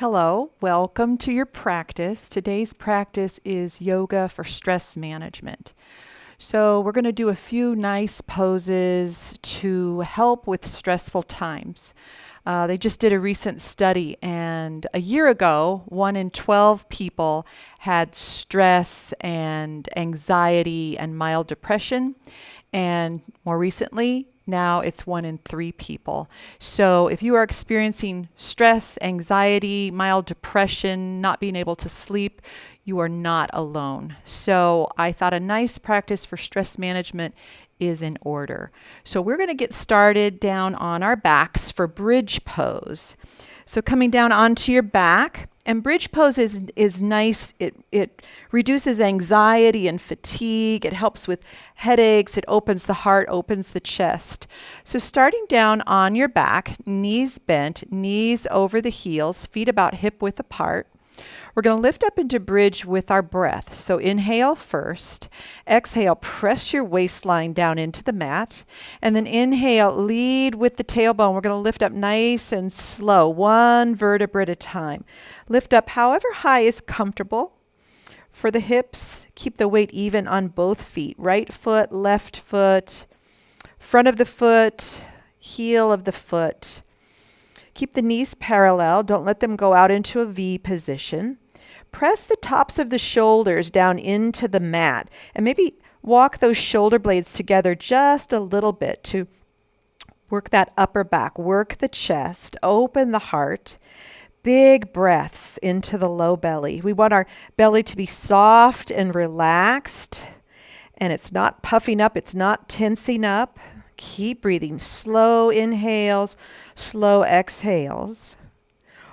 Hello, welcome to your practice. Today's practice is yoga for stress management. So we're going to do a few nice poses to help with stressful times. They just did a recent study, and a year ago, 1 in 12 people had stress and anxiety and mild depression. And more recently, now it's 1 in 3 people. So if you are experiencing stress, anxiety, mild depression, not being able to sleep, you are not alone. So I thought a nice practice for stress management is in order. So we're going to get started down on our backs for bridge pose. So coming down onto your back, and bridge pose is nice. It reduces anxiety and fatigue. It helps with headaches. It opens the heart, opens the chest. So starting down on your back, knees bent, knees over the heels, feet about hip width apart. We're going to lift up into bridge with our breath. So inhale first. Exhale, press your waistline down into the mat. And then inhale, lead with the tailbone. We're going to lift up nice and slow, 1 vertebra at a time. Lift up however high is comfortable. For the hips, keep the weight even on both feet. Right foot, left foot, front of the foot, heel of the foot. Keep the knees parallel. Don't let them go out into a V position. Press the tops of the shoulders down into the mat and maybe walk those shoulder blades together just a little bit to work that upper back, work the chest, open the heart. Big breaths into the low belly. We want our belly to be soft and relaxed, and it's not puffing up, it's not tensing up. Keep breathing. Slow inhales, slow exhales.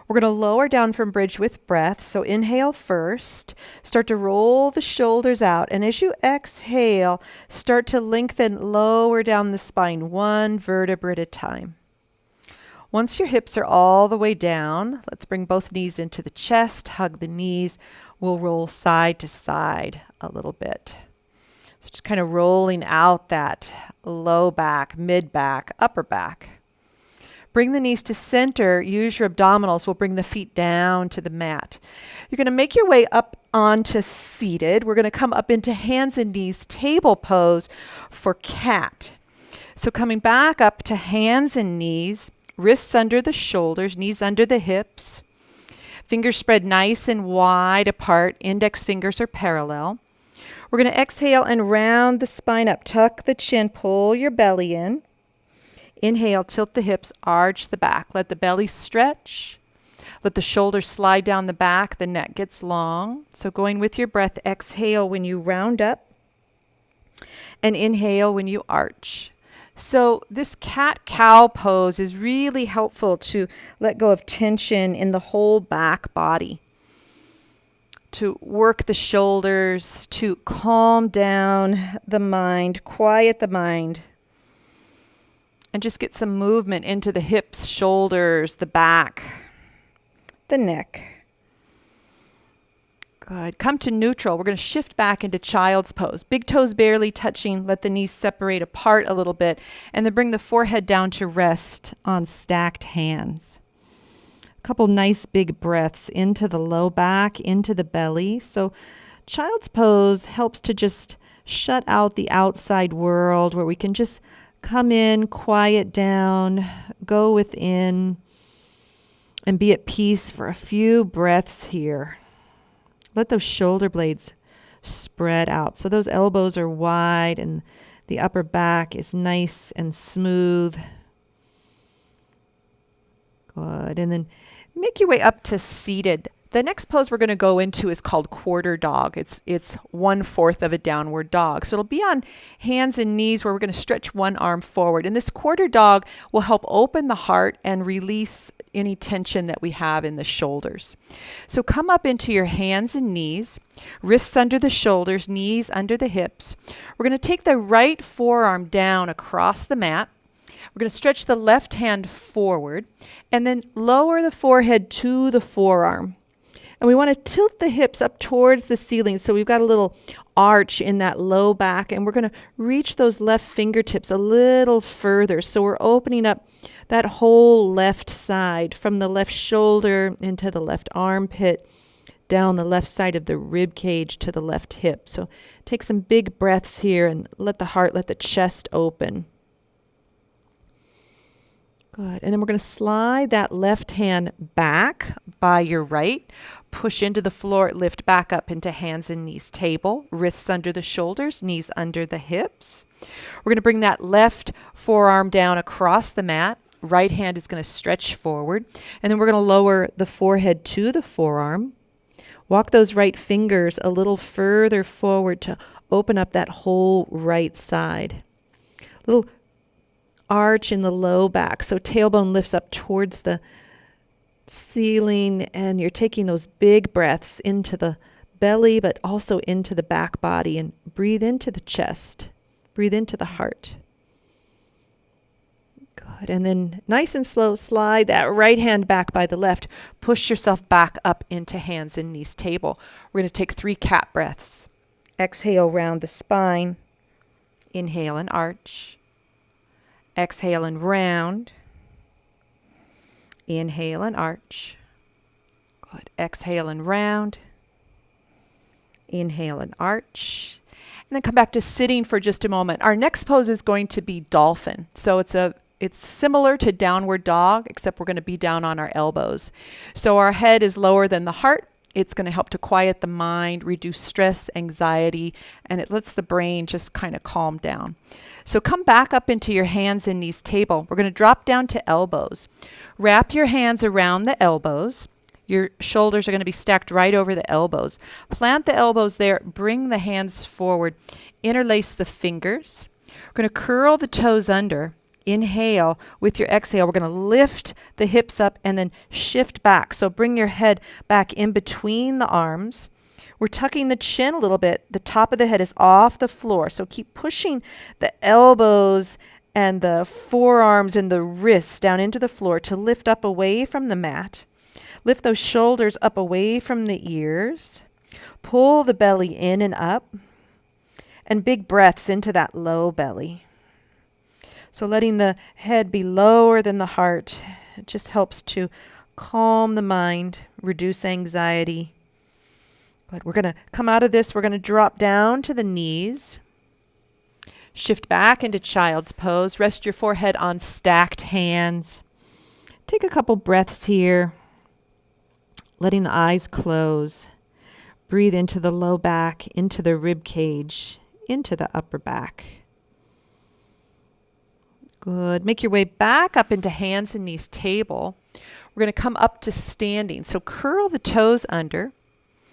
We're going to lower down from bridge with breath. So inhale first. Start to roll the shoulders out. And as you exhale, start to lengthen, lower down the spine, 1 vertebra at a time. Once your hips are all the way down, let's bring both knees into the chest, hug the knees. We'll roll side to side a little bit. So just kind of rolling out that low back, mid back, upper back. Bring the knees to center. Use your abdominals. We'll bring the feet down to the mat. You're going to make your way up onto seated. We're going to come up into hands and knees table pose for cat. So coming back up to hands and knees, wrists under the shoulders, knees under the hips. Fingers spread nice and wide apart. Index fingers are parallel. We're going to exhale and round the spine up. Tuck the chin, pull your belly in. Inhale, tilt the hips, arch the back. Let the belly stretch. Let the shoulders slide down the back. The neck gets long. So going with your breath, exhale when you round up. And inhale when you arch. So this cat-cow pose is really helpful to let go of tension in the whole back body. To work the shoulders, to calm down the mind, quiet the mind, and just get some movement into the hips, shoulders, the back, the neck. Good. Come to neutral. We're going to shift back into child's pose. Big toes barely touching. Let the knees separate apart a little bit, and then bring the forehead down to rest on stacked hands. Couple nice big breaths into the low back, into the belly. So child's pose helps to just shut out the outside world, where we can just come in, quiet down, go within, and be at peace for a few breaths here. Let those shoulder blades spread out. So those elbows are wide and the upper back is nice and smooth. Good. And then make your way up to seated. The next pose we're going to go into is called quarter dog. It's 1/4 of a downward dog. So it'll be on hands and knees, where we're going to stretch one arm forward. And this quarter dog will help open the heart and release any tension that we have in the shoulders. So come up into your hands and knees, wrists under the shoulders, knees under the hips. We're going to take the right forearm down across the mat. We're going to stretch the left hand forward and then lower the forehead to the forearm. And we want to tilt the hips up towards the ceiling. So we've got a little arch in that low back, and we're going to reach those left fingertips a little further. So we're opening up that whole left side from the left shoulder into the left armpit, down the left side of the rib cage to the left hip. So take some big breaths here and let the chest open. Good. And then we're going to slide that left hand back by your right. Push into the floor, lift back up into hands and knees table. Wrists under the shoulders, knees under the hips. We're going to bring that left forearm down across the mat. Right hand is going to stretch forward. And then we're going to lower the forehead to the forearm. Walk those right fingers a little further forward to open up that whole right side. Little arch in the low back, so tailbone lifts up towards the ceiling, and you're taking those big breaths into the belly but also into the back body, and breathe into the chest, breathe into the heart. Good. And then nice and slow, slide that right hand back by the left. Push yourself back up into hands and knees table. We're going to take 3 cat breaths. Exhale, round the spine. Inhale and arch. Exhale and round. Inhale and arch. Good. Exhale and round. Inhale and arch. And then come back to sitting for just a moment. Our next pose is going to be dolphin. So it's similar to downward dog, except we're going to be down on our elbows. So our head is lower than the heart. It's going to help to quiet the mind, reduce stress, anxiety, and it lets the brain just kind of calm down. So come back up into your hands and knees table. We're going to drop down to elbows. Wrap your hands around the elbows. Your shoulders are going to be stacked right over the elbows. Plant the elbows there. Bring the hands forward. Interlace the fingers. We're going to curl the toes under. Inhale. With your exhale, we're going to lift the hips up and then shift back. So bring your head back in between the arms. We're tucking the chin a little bit. The top of the head is off the floor. So keep pushing the elbows and the forearms and the wrists down into the floor to lift up away from the mat. Lift those shoulders up away from the ears. Pull the belly in and up. And big breaths into that low belly. So letting the head be lower than the heart, it just helps to calm the mind, reduce anxiety. Good. We're going to come out of this. We're going to drop down to the knees. Shift back into child's pose. Rest your forehead on stacked hands. Take a couple breaths here. Letting the eyes close. Breathe into the low back, into the rib cage, into the upper back. Good. Make your way back up into hands and knees table. We're going to come up to standing. So curl the toes under.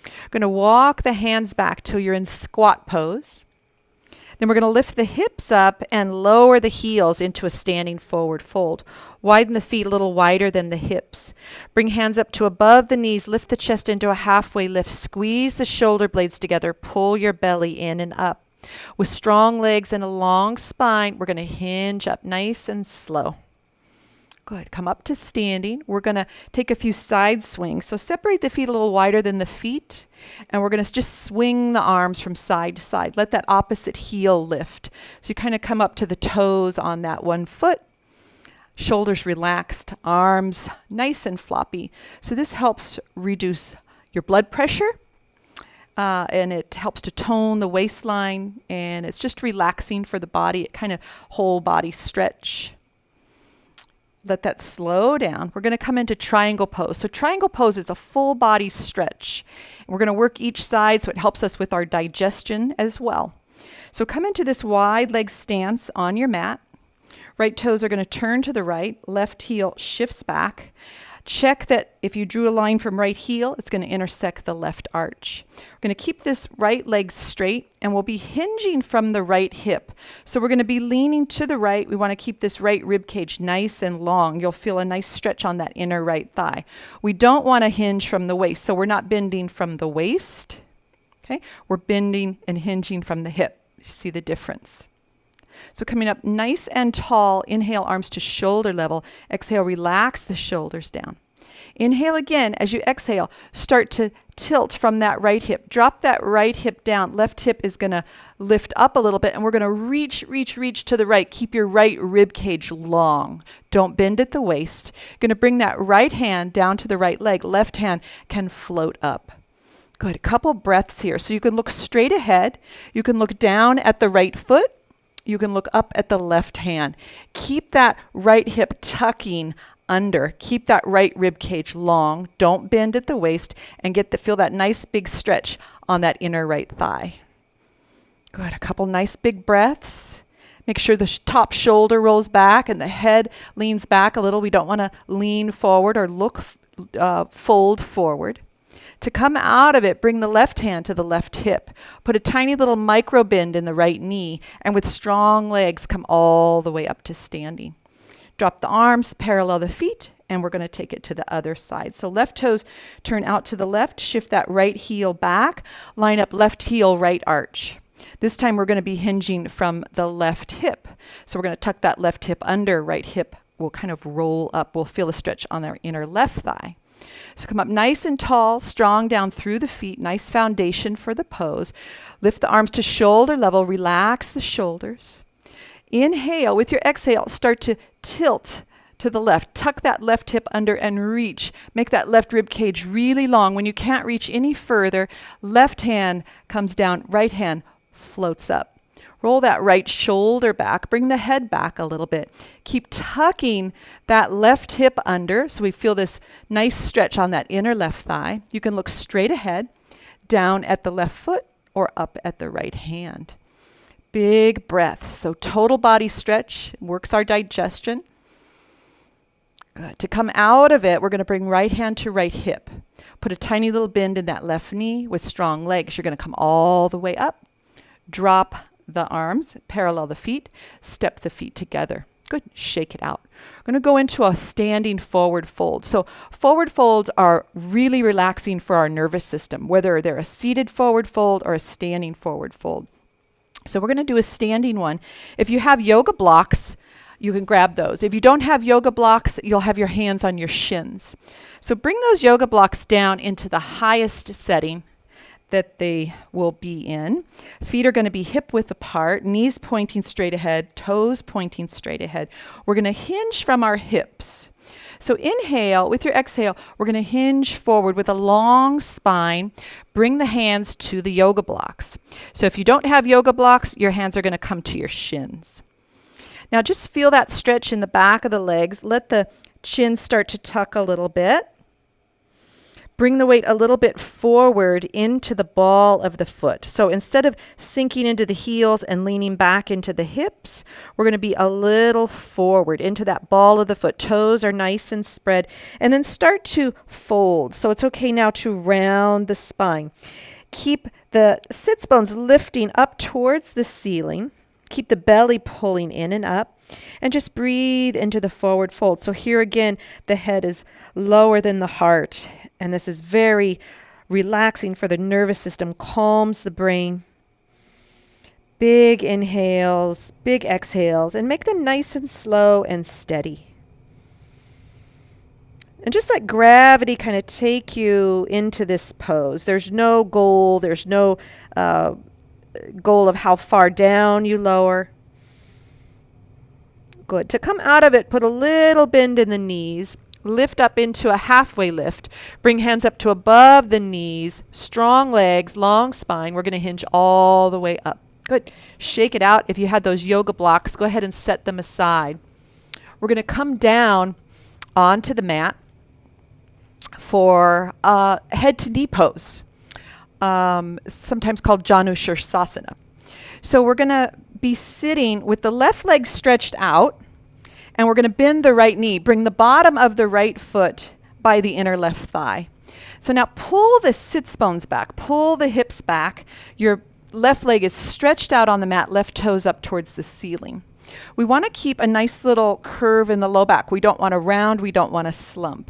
We're going to walk the hands back till you're in squat pose. Then we're going to lift the hips up and lower the heels into a standing forward fold. Widen the feet a little wider than the hips. Bring hands up to above the knees. Lift the chest into a halfway lift. Squeeze the shoulder blades together. Pull your belly in and up. With strong legs and a long spine, we're going to hinge up nice and slow. Good. Come up to standing. We're going to take a few side swings. So separate the feet a little wider than the feet, and we're going to just swing the arms from side to side. Let that opposite heel lift. So you kind of come up to the toes on that one foot. Shoulders relaxed, arms nice and floppy. So this helps reduce your blood pressure. And it helps to tone the waistline, and it's just relaxing for the body. It kind of whole body stretch. Let that slow down. We're going to come into triangle pose. So triangle pose is a full body stretch. And we're going to work each side so it helps us with our digestion as well. So come into this wide leg stance on your mat. Right toes are going to turn to the right. Left heel shifts back. Check that if you drew a line from right heel, it's going to intersect the left arch. We're going to keep this right leg straight, and we'll be hinging from the right hip. So we're going to be leaning to the right. We want to keep this right rib cage nice and long. You'll feel a nice stretch on that inner right thigh. We don't want to hinge from the waist, so we're not bending from the waist. Okay? We're bending and hinging from the hip. You see the difference? So coming up nice and tall, inhale, arms to shoulder level. Exhale, relax the shoulders down. Inhale again. As you exhale, start to tilt from that right hip. Drop that right hip down. Left hip is going to lift up a little bit, and we're going to reach to the right. Keep your right rib cage long. Don't bend at the waist. You're going to bring that right hand down to the right leg. Left hand can float up. Good. A couple breaths here. So you can look straight ahead. You can look down at the right foot. You can look up at the left hand. Keep that right hip tucking under. Keep that right rib cage long. Don't bend at the waist, and feel that nice big stretch on that inner right thigh. Good. A couple nice big breaths. Make sure the top shoulder rolls back and the head leans back a little. We don't want to lean forward or fold forward. To come out of it, bring the left hand to the left hip. Put a tiny little micro bend in the right knee, and with strong legs, come all the way up to standing. Drop the arms, parallel the feet, and we're going to take it to the other side. So left toes turn out to the left, shift that right heel back, line up left heel, right arch. This time we're going to be hinging from the left hip. So we're going to tuck that left hip under, right hip will kind of roll up. We'll feel a stretch on our inner left thigh. So come up nice and tall, strong down through the feet, nice foundation for the pose. Lift the arms to shoulder level, relax the shoulders. Inhale. With your exhale, start to tilt to the left. Tuck that left hip under and reach. Make that left rib cage really long. When you can't reach any further, left hand comes down, right hand floats up. Roll that right shoulder back. Bring the head back a little bit. Keep tucking that left hip under so we feel this nice stretch on that inner left thigh. You can look straight ahead, down at the left foot, or up at the right hand. Big breaths. So total body stretch works our digestion. Good. To come out of it, we're going to bring right hand to right hip. Put a tiny little bend in that left knee with strong legs. You're going to come all the way up. Drop the arms, parallel the feet, step the feet together. Good. Shake it out. We're going to go into a standing forward fold. So forward folds are really relaxing for our nervous system, whether they're a seated forward fold or a standing forward fold. So we're going to do a standing one. If you have yoga blocks, you can grab those. If you don't have yoga blocks, you'll have your hands on your shins. So bring those yoga blocks down into the highest setting that they will be in. Feet are going to be hip width apart, knees pointing straight ahead, toes pointing straight ahead. We're going to hinge from our hips. So inhale. With your exhale, we're going to hinge forward with a long spine. Bring the hands to the yoga blocks. So if you don't have yoga blocks, your hands are going to come to your shins. Now just feel that stretch in the back of the legs. Let the chin start to tuck a little bit. Bring the weight a little bit forward into the ball of the foot. So instead of sinking into the heels and leaning back into the hips, we're going to be a little forward into that ball of the foot. Toes are nice and spread. And then start to fold. So it's okay now to round the spine. Keep the sits bones lifting up towards the ceiling. Keep the belly pulling in and up, and just breathe into the forward fold. So here again, the head is lower than the heart, and this is very relaxing for the nervous system, calms the brain. Big inhales, big exhales, and make them nice and slow and steady. And just let gravity kind of take you into this pose. There's no goal, there's no goal of how far down you lower. Good. To come out of it, put a little bend in the knees. Lift up into a halfway lift. Bring hands up to above the knees. Strong legs, long spine. We're going to hinge all the way up. Good. Shake it out. If you had those yoga blocks, go ahead and set them aside. We're going to come down onto the mat for head to knee pose. Sometimes called Janu Shirsasana. So we're going to be sitting with the left leg stretched out, and we're going to bend the right knee. Bring the bottom of the right foot by the inner left thigh. So now pull the sits bones back, pull the hips back. Your left leg is stretched out on the mat, left toes up towards the ceiling. We want to keep a nice little curve in the low back. We don't want to round, we don't want to slump.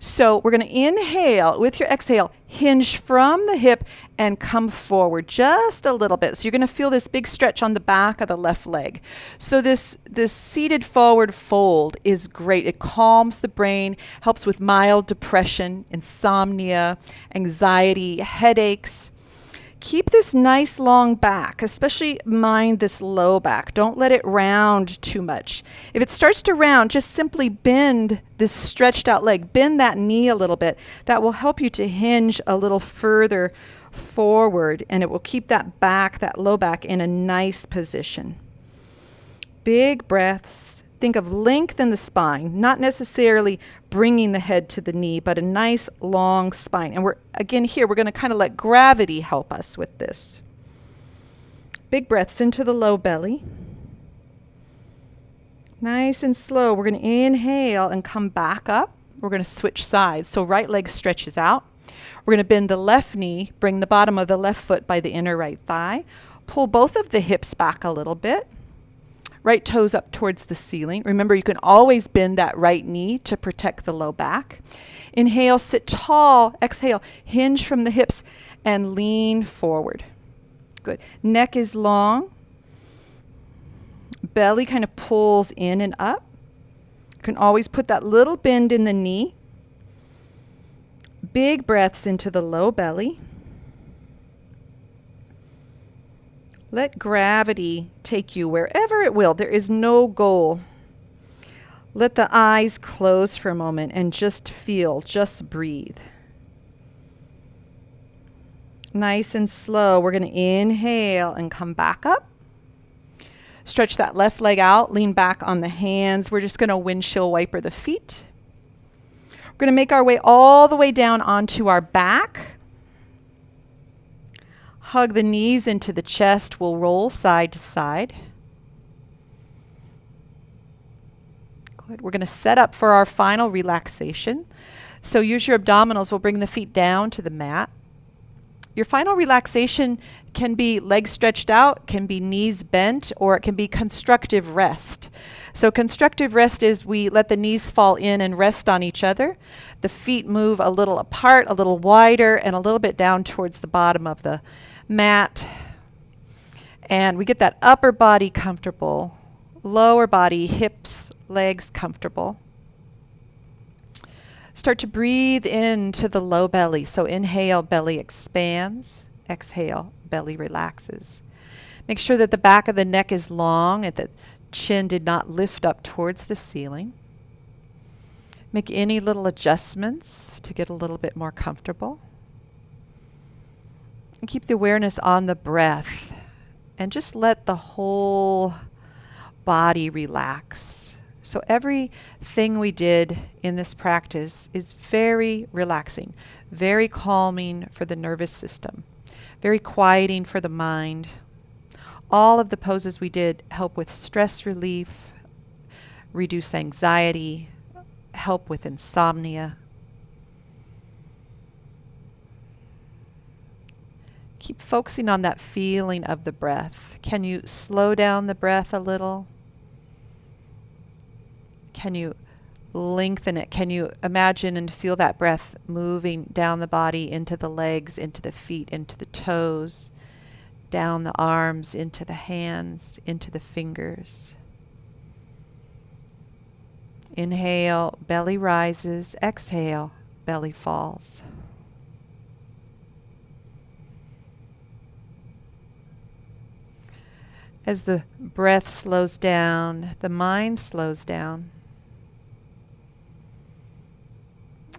So we're going to inhale with your exhale, hinge from the hip and come forward just a little bit. So you're going to feel this big stretch on the back of the left leg. So this seated forward fold is great. It calms the brain, helps with mild depression, insomnia, anxiety, headaches. Keep this nice long back, especially mind this low back. Don't let it round too much. If it starts to round, just simply bend this stretched out leg. Bend that knee a little bit. That will help you to hinge a little further forward, and it will keep that back, that low back, in a nice position. Big breaths. Think of length in the spine, not necessarily bringing the head to the knee, but a nice long spine. And we're going to kind of let gravity help us with this. Big breaths into the low belly. Nice and slow. We're going to inhale and come back up. We're going to switch sides. So right leg stretches out. We're going to bend the left knee, bring the bottom of the left foot by the inner right thigh. Pull both of the hips back a little bit. Right toes up towards the ceiling. Remember, you can always bend that right knee to protect the low back. Inhale, sit tall. Exhale, hinge from the hips and lean forward. Good. Neck is long. Belly kind of pulls in and up. You can always put that little bend in the knee. Big breaths into the low belly. Let gravity take you wherever it will. There is no goal. Let the eyes close for a moment and just feel, just breathe. Nice and slow. We're going to inhale and come back up. Stretch that left leg out. Lean back on the hands. We're just going to windshield wiper the feet. We're going to make our way all the way down onto our back. Hug the knees into the chest. We'll roll side to side. Good. We're going to set up for our final relaxation. So use your abdominals. We'll bring the feet down to the mat. Your final relaxation can be legs stretched out, can be knees bent, or it can be constructive rest. So constructive rest is we let the knees fall in and rest on each other. The feet move a little apart, a little wider, and a little bit down towards the bottom of the mat. And we get that upper body comfortable, lower body, hips, legs comfortable. Start to breathe into the low belly. So inhale, belly expands. Exhale, belly relaxes. Make sure that the back of the neck is long and that chin did not lift up towards the ceiling. Make any little adjustments to get a little bit more comfortable. And keep the awareness on the breath and just let the whole body relax. So everything we did in this practice is very relaxing, very calming for the nervous system, very quieting for the mind. All of the poses we did help with stress relief, reduce anxiety, help with insomnia. Keep focusing on that feeling of the breath. Can you slow down the breath a little? Can you lengthen it? Can you imagine and feel that breath moving down the body, into the legs, into the feet, into the toes, down the arms, into the hands, into the fingers? Inhale, belly rises. Exhale, belly falls. As the breath slows down, the mind slows down.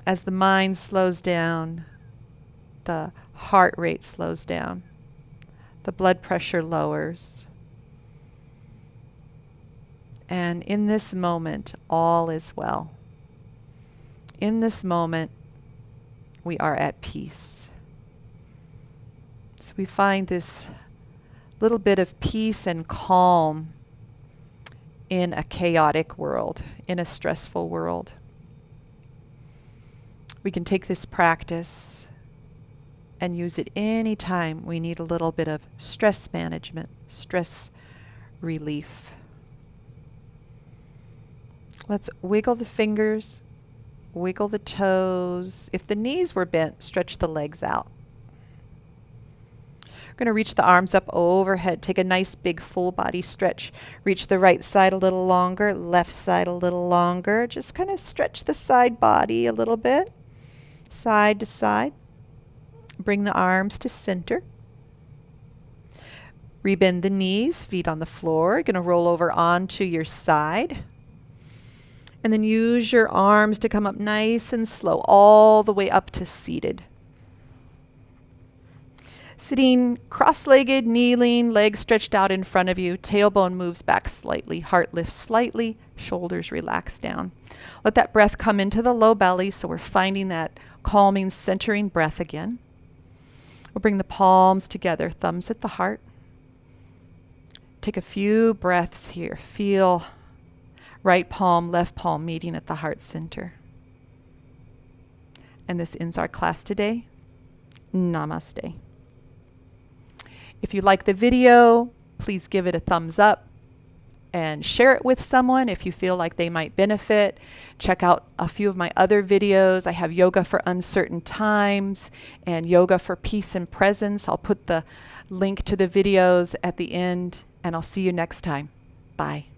As the mind slows down, the heart rate slows down. The blood pressure lowers. And in this moment, all is well. In this moment, we are at peace. So we find this little bit of peace and calm in a chaotic world, in a stressful world. We can take this practice and use it anytime we need a little bit of stress management, stress relief. Let's wiggle the fingers, Wiggle the toes. If the knees were bent, stretch the legs out. We're going to reach the arms up overhead. Take a nice big full body stretch. Reach the right side a little longer, left side a little longer. Just kind of stretch the side body a little bit, side to side. Bring the arms to center. Rebend the knees, feet on the floor. You're going to roll over onto your side. And then use your arms to come up nice and slow, all the way up to seated. Sitting cross-legged, kneeling, legs stretched out in front of you. Tailbone moves back slightly. Heart lifts slightly. Shoulders relax down. Let that breath come into the low belly, so we're finding that calming, centering breath again. We'll bring the palms together, thumbs at the heart. Take a few breaths here. Feel right palm, left palm meeting at the heart center. And this ends our class today. Namaste. If you like the video, please give it a thumbs up and share it with someone if you feel like they might benefit. Check out a few of my other videos. I have yoga for uncertain times and yoga for peace and presence. I'll put the link to the videos at the end, and I'll see you next time. Bye.